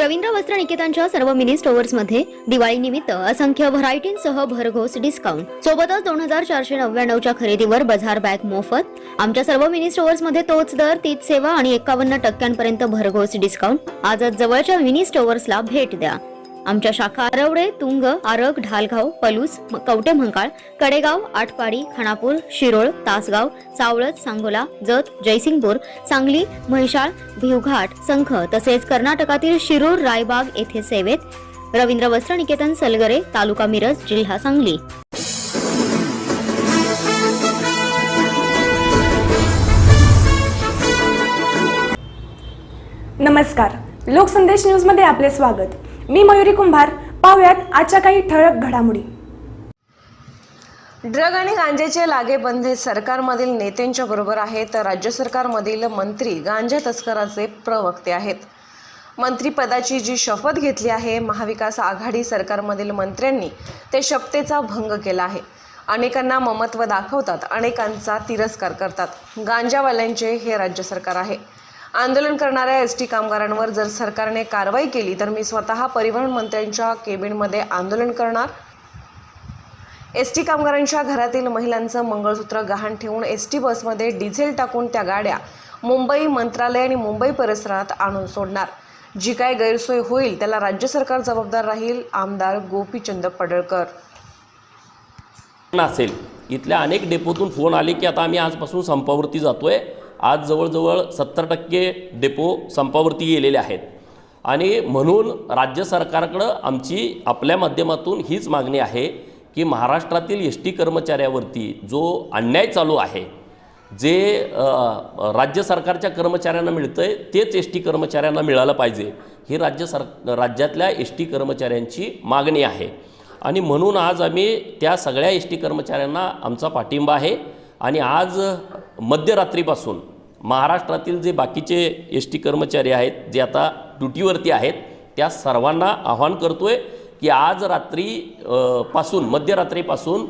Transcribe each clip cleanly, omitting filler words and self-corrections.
रवींद्र वस्त्र निकेतनच्या सर्व मिनी स्टोअर्समध्ये दिवाळीनिमित्त असंख्य व्हरायटींसह भरघोस डिस्काउंट सोबतच 2499च्या खरेदीवर बाजार बॅग मोफत। आमच्या सर्व मिनी स्टोअर्समध्ये तोच दर, तीच सेवा आणि 51% भरघोस डिस्काउंट। आजच जवळच्या मिनी स्टोअर्सला भेट द्या। आमच्या शाखा आरवडे, तुंग, आरग, ढालगाव, पलूस, कवठेमहांकाळ, कडेगाव, आटपाडी, खानापूर, शिरोळ, तासगाव, सावळत, सांगोला, जत, जयसिंगपूर, सांगली, म्हैसाळ, भिवघाट, संख तसेच कर्नाटकातील शिरूर, रायबाग येथे सेवेत। रवींद्र वस्त्र निकेतन, सलगरे, तालुका मिरज, जिल्हा सांगली। नमस्कार, लोकसंदेश न्यूज मध्ये आपले स्वागत। मी मयुरी कुंभार। पाहुयात आजच्या काही ठळक घडामोडी। ड्रग आणि गांजेचे लागेबंधे सरकारमधील नेत्यांच्या बरोबर आहेत, तर राज्य सरकारमधील मंत्री गांजा तस्कराचे प्रवक्ते आहेत। मंत्रीपदाची जी शपथ घेतली आहे महाविकास आघाडी सरकारमधील मंत्र्यांनी, ते शपथेचा भंग केला आहे। अनेकांना ममत्व दाखवतात, अनेकांचा तिरस्कार करतात। गांजावाल्यांचे हे राज्य सरकार आहे। आंदोलन करणाऱ्या एसटी कामगारांवर जर सरकारने कारवाई केली तर मी स्वतः परिवहन मंत्र्यांच्या केबिनमध्ये आंदोलन करणार। एसटी कामगारांच्या घरातील महिलांचं मंगळसूत्र गहाण ठेवून एसटी बसमध्ये डिझेल टाकून त्या गाड्या मुंबई, मंत्रालय आणि मुंबई परिसरात आणून सोडणार। जी काय गैरसोय होईल त्याला राज्य सरकार जबाबदार राहील। आमदार गोपीचंद पडळकर। असेल इथल्या अनेक डेपोतून फोन आले की आता आम्ही आजपासून संपावरती जातोय। आज जवळजवळ 70% डेपो संपावरती गेलेले आहेत आणि म्हणून राज्य सरकारकडं आमची आपल्या माध्यमातून हीच मागणी आहे की महाराष्ट्रातील एसटी कर्मचाऱ्यावरती जो अन्याय चालू आहे, जे राज्य सरकारच्या कर्मचाऱ्यांना मिळतंय तेच एसटी कर्मचाऱ्यांना मिळालं पाहिजे, ही राज्यातल्या एसटी कर्मचाऱ्यांची मागणी आहे। आणि म्हणून आज आम्ही त्या सगळ्या एसटी कर्मचाऱ्यांना आमचा पाठिंबा आहे आणि आज मध्यरात्रीपासून महाराष्ट्रातील जे बाकीचे एसटी कर्मचारी आहेत, जे आता ड्युटीवरती आहेत, त्या सर्वांना आवाहन करतोय की आज मध्यरात्रीपासून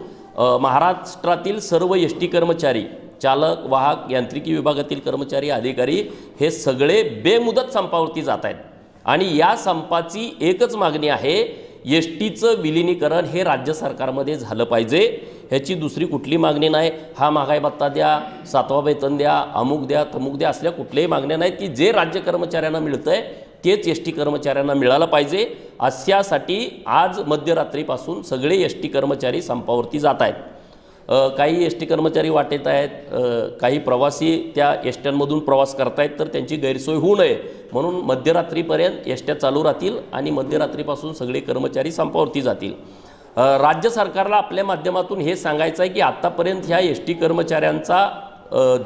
महाराष्ट्रातील सर्व एसटी कर्मचारी, चालक, वाहक, यांत्रिकी विभागातील कर्मचारी, अधिकारी हे सगळे बेमुदत संपावरती जात आहेत। आणि या संपाची एकच मागणी आहे, एसटीचं विलिनीकरण हे राज्य सरकारमध्ये झालं पाहिजे। ह्याची दुसरी कुठली मागणी नाही। हा महागाई भत्ता द्या, 7वा वेतन द्या, अमुक द्या, तमुक द्या, असल्या कुठल्याही मागण्या नाहीत की जे राज्य कर्मचाऱ्यांना मिळतंय तेच एसटी कर्मचाऱ्यांना मिळालं पाहिजे। अशासाठी आज मध्यरात्रीपासून सगळे एसटी कर्मचारी संपावरती जात आहेत। काही एसटी कर्मचारी वाटेत आहेत, काही प्रवासी त्या एसट्यांमधून प्रवास करतायत, तर त्यांची गैरसोय होऊ नये म्हणून मध्यरात्रीपर्यंत एसट्या चालू राहतील आणि मध्यरात्रीपासून सगळे कर्मचारी संपावरती जातील। राज्य सरकारला आपल्या माध्यमातून हे सांगायचं आहे की आत्तापर्यंत ह्या एसटी कर्मचाऱ्यांचा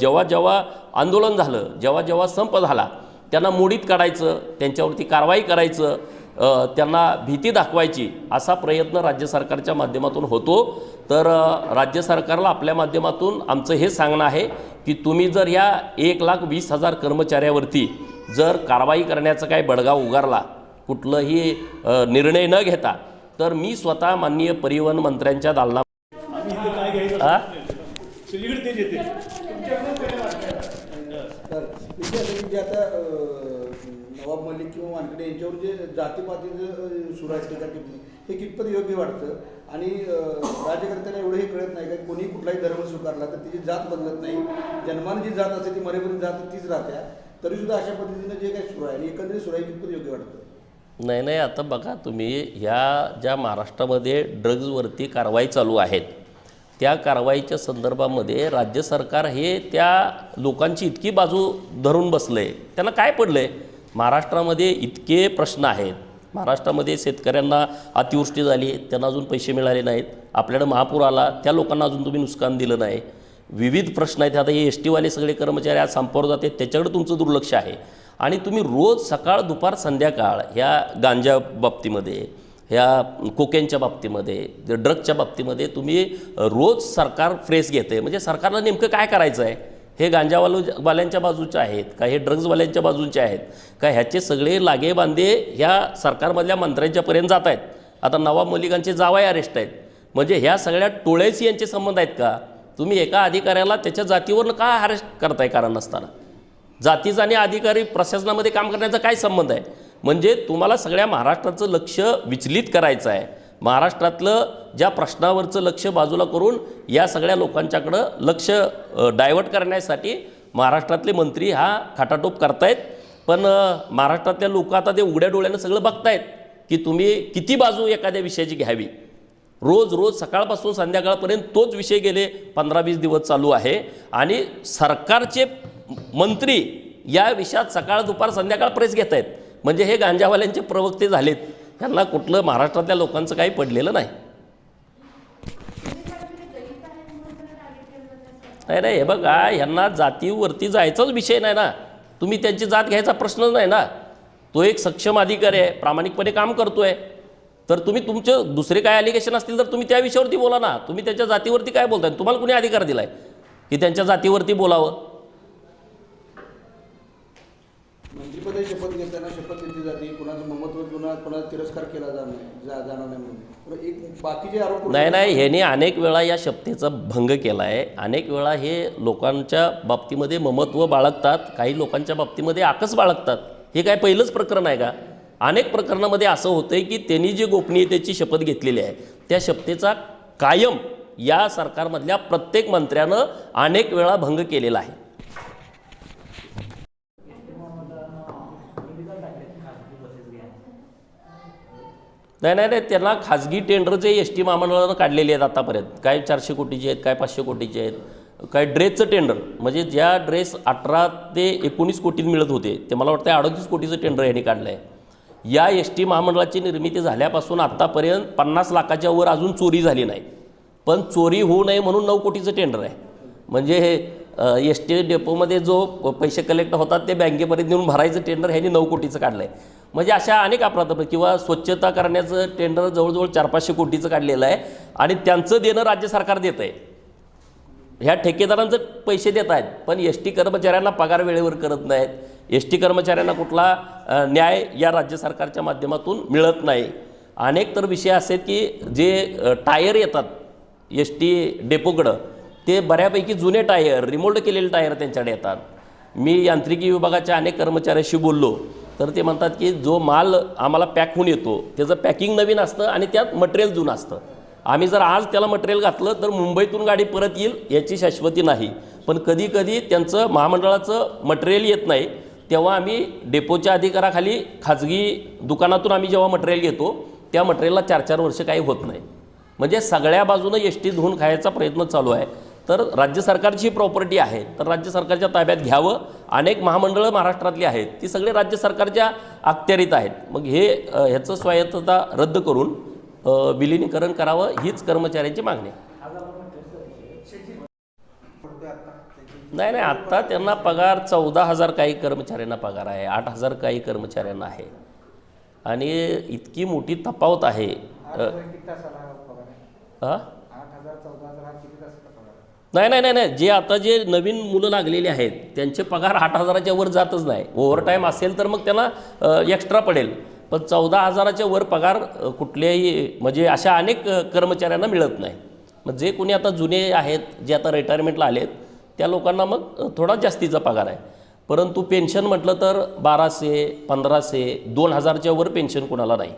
जेव्हा आंदोलन झालं, जेव्हा संप झाला, त्यांना मोडीत काढायचं, त्यांच्यावरती कारवाई करायचं, त्यांना भीती दाखवायची, असा प्रयत्न राज्य सरकारच्या माध्यमातून होतो। तर राज्य सरकारला आपल्या माध्यमातून आमचं हे सांगणं आहे की तुम्ही जर ह्या 1,20,000 कर्मचाऱ्यावरती जर कारवाई करण्याचा काय बडगा उगारला, कुठलंही निर्णय न घेता, तर मी स्वतः माननीय परिवहन मंत्र्यांच्या दालना नवाब मलिक किंवा वानकडे यांच्यावर जे जातीपातीचं सुरू आहे टीका टिप्पणी, हे कितपत योग्य वाटतं? आणि राज्यकर्त्यांना एवढं हे कळत नाही का कोणी कुठलाही धर्म स्वीकारला तर तिची जात बदलत नाही, जन्मानं जी जात असते ती मरेपर्यंत जात तीच राहत्या, तरीसुद्धा अशा पद्धतीनं जे काही सुरू आहे आणि एकंदरीत सुरू आहे कितपत योग्य वाटतं? नाही, आता बघा तुम्ही, ह्या ज्या महाराष्ट्रामध्ये ड्रग्जवरती कारवाई चालू आहेत, त्या कारवाईच्या संदर्भामध्ये राज्य सरकार हे त्या लोकांची इतकी बाजू धरून बसलं आहे। त्यांना काय पडलं आहे? महाराष्ट्रामध्ये इतके प्रश्न आहेत। महाराष्ट्रामध्ये शेतकऱ्यांना अतिवृष्टी झाली, त्यांना अजून पैसे मिळाले नाहीत, आपल्याकडे महापूर आला, त्या लोकांना अजून तुम्ही नुकसान दिलं नाही, विविध प्रश्न आहेत। आता हे एसटीवाले सगळे कर्मचारी आज संपावर जाते, त्याच्याकडे तुमचं दुर्लक्ष आहे। आणि तुम्ही रोज सकाळ, दुपार, संध्याकाळ ह्या गांजा बाबतीमध्ये, ह्या कोकेनच्या बाबतीमध्ये, ड्रगच्या बाबतीमध्ये तुम्ही रोज सरकार फ्रेस घेते, म्हणजे सरकारला नेमकं काय करायचं आहे? हे गांजावाल्यांच्या बाजूचे आहेत का, हे ड्रग्जवाल्यांच्या बाजूचे आहेत का, ह्याचे सगळे लागेबांधे ह्या सरकारमधल्या मंत्र्यांच्यापर्यंत जात आहेत। आता नवाब मलिकांचे जावाई अरेस्ट आहेत, म्हणजे ह्या सगळ्या टोळ्याशी यांचे संबंध आहेत का? तुम्ही एका अधिकाऱ्याला त्याच्या जातीवरून का अरेस्ट करताय कारण नसताना? जातीचा आणि अधिकारी प्रशासनामध्ये काम करण्याचा काय संबंध आहे? म्हणजे तुम्हाला सगळ्या महाराष्ट्राचं लक्ष विचलित करायचं आहे. महाराष्ट्रातलं ज्या प्रश्नावरचं लक्ष बाजूला करून या सगळ्या लोकांच्याकडं लक्ष डायव्हर्ट करण्यासाठी महाराष्ट्रातले मंत्री हा खाटाटोप करतायत. पण महाराष्ट्रातल्या लोक आता ते उघड्या डोळ्यानं सगळं बघतायत की तुम्ही किती बाजू एखाद्या विषयाची घ्यावी. रोज सकाळपासून संध्याकाळपर्यंत तोच विषय गेले 15-20 दिवस चालू आहे आणि सरकारचे मंत्री या विषयात सकाळ दुपार संध्याकाळ प्रेस घेत आहेत. म्हणजे हे गांजावाल्यांचे प्रवक्ते झालेत. त्यांना कुठलं महाराष्ट्रातल्या लोकांचं काही पडलेलं नाही. नाही, हे बघा, ह्यांना जातीवरती जायचाच विषय नाही ना. तुम्ही त्यांची जात घ्यायचा प्रश्नच नाही ना. तो एक सक्षम अधिकारी आहे, प्रामाणिकपणे काम करतोय. तर तुम्ही तुमचे दुसरे काय ॲलिगेशन असतील तर तुम्ही त्या विषयावरती बोला ना. तुम्ही त्यांच्या जातीवरती काय बोलताय? तुम्हाला कुणी अधिकार दिलाय की त्यांच्या जातीवरती बोलावं? मंत्रिपदाची शपथ घेताना शपथ घेतली जाते, कुणाचं ममत्व किंवा कुणाचा तिरस्कार केला जाणार नाही म्हणून एक बाकीचे आरोप. नाही, ह्याने अनेक वेळा या शपथेचा भंग केला आहे. अनेक वेळा हे लोकांच्या बाबतीमध्ये ममत्व बाळगतात, काही लोकांच्या बाबतीमध्ये आकस बाळगतात. हे काय पहिलंच प्रकरण आहे का? अनेक प्रकरणामध्ये असं होतंय की त्यांनी जी गोपनीयतेची शपथ घेतलेली आहे त्या शपथेचा कायम या सरकारमधल्या प्रत्येक मंत्र्यानं अनेक वेळा भंग केलेला आहे. नाही, त्यांना खाजगी टेंडर जे एस टी महामंडळानं काढलेले आहेत आतापर्यंत, काय 400 कोटीचे आहेत, काय 500 कोटीचे आहेत. काय ड्रेसचं टेंडर, म्हणजे ज्या ड्रेस 18 ते 19 कोटीत मिळत होते ते मला वाटतं 38 कोटीचं टेंडर यांनी काढलं आहे. या एस टी महामंडळाची निर्मिती झाल्यापासून आत्तापर्यंत 50 लाखाच्या वर अजून चोरी झाली नाही. पण चोरी होऊ नये म्हणून 9 कोटीचं टेंडर आहे. म्हणजे हे एस टी डेपोमध्ये जो पैसे कलेक्ट होतात ते बँकेपर्यंत नेऊन भरायचं टेंडर ह्यांनी 9 कोटीचं काढलं आहे. म्हणजे अशा अनेक अपराध, किंवा स्वच्छता करण्याचं टेंडर जवळजवळ 400-500 कोटीचं काढलेलं आहे आणि त्यांचं देणं राज्य सरकार देतं आहे. ह्या ठेकेदारांचं पैसे देत आहेत पण एस टी कर्मचाऱ्यांना पगार वेळेवर करत नाहीत. एस टी कर्मचाऱ्यांना कुठला न्याय या राज्य सरकारच्या माध्यमातून मिळत नाही. अनेक तर विषय असे की जे टायर येतात एस टी डेपोकडं ते बऱ्यापैकी जुने टायर, रिमोल्ड केलेले टायर त्यांच्याकडे येतात. मी यांत्रिकी विभागाच्या अनेक कर्मचाऱ्याशी बोललो तर ते म्हणतात की जो माल आम्हाला पॅक होऊन येतो त्याचं पॅकिंग नवीन असतं आणि त्यात मटेरियल जुनं असतं. आम्ही जर आज त्याला मटेरियल घातलं तर मुंबईतून गाडी परत येईल याची शाश्वती नाही. पण कधी त्यांचं महामंडळाचं मटेरियल येत नाही तेव्हा आम्ही डेपोच्या अधिकाराखाली खाजगी दुकानातून आम्ही जेव्हा मटेरियल घेतो त्या मटेरियलला 4-4 वर्ष काही होत नाही. म्हणजे सगळ्या बाजूनं एस टी धुवून खायचा प्रयत्न चालू आहे. तर राज्य सरकारची प्रॉपर्टी आहे तर राज्य सरकारच्या ताब्यात घ्यावं. अनेक महामंडळं महाराष्ट्रातली आहेत ती सगळे राज्य सरकारच्या अखत्यारीत आहेत. मग ह्याचं स्वायत्तता रद्द करून विलिनीकरण करावं हीच कर्मचाऱ्यांची मागणी. नाही, आत्ता त्यांना पगार 14,000 काही कर्मचाऱ्यांना पगार आहे, 8,000 काही कर्मचाऱ्यांना आहे. आणि इतकी मोठी तफावत आहे. नाही, जे आता जे नवीन मुलं लागलेले आहेत त्यांचे पगार 8,000च्या वर जातच नाही. ओव्हरटाईम असेल तर मग त्यांना एक्स्ट्रा पडेल. पण 14,000च्या वर पगार कुठल्याही म्हणजे अशा अनेक कर्मचाऱ्यांना मिळत नाही. मग जे कोणी आता जुने आहेत जे आता रिटायरमेंटला आलेत त्या लोकांना मग थोडा जास्तीचा पगार आहे. परंतु पेन्शन म्हटलं तर 1,200, 1,500, 2,000च्या वर पेन्शन कुणाला नाही.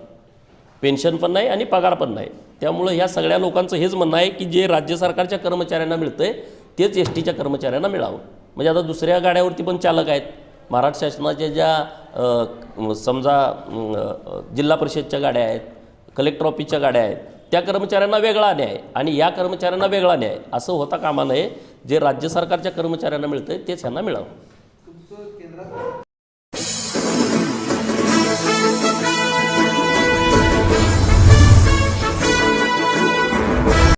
पेन्शन पण नाही आणि पगार पण नाही. त्यामुळं ह्या सगळ्या लोकांचं हेच म्हणणं आहे की जे राज्य सरकारच्या कर्मचाऱ्यांना मिळतं आहे तेच एस टीच्या कर्मचाऱ्यांना मिळावं. म्हणजे आता दुसऱ्या गाड्यावरती पण चालक आहेत. महाराष्ट्र शासनाच्या ज्या समजा जिल्हा परिषदच्या गाड्या आहेत, कलेक्टर ऑफिसच्या गाड्या आहेत त्या कर्मचाऱ्यांना वेगळा न्याय आणि या कर्मचाऱ्यांना वेगळा न्याय असं होता कामा नये. जे राज्य सरकारच्या कर्मचाऱ्यांना मिळतं आहे तेच ह्यांना मिळावं.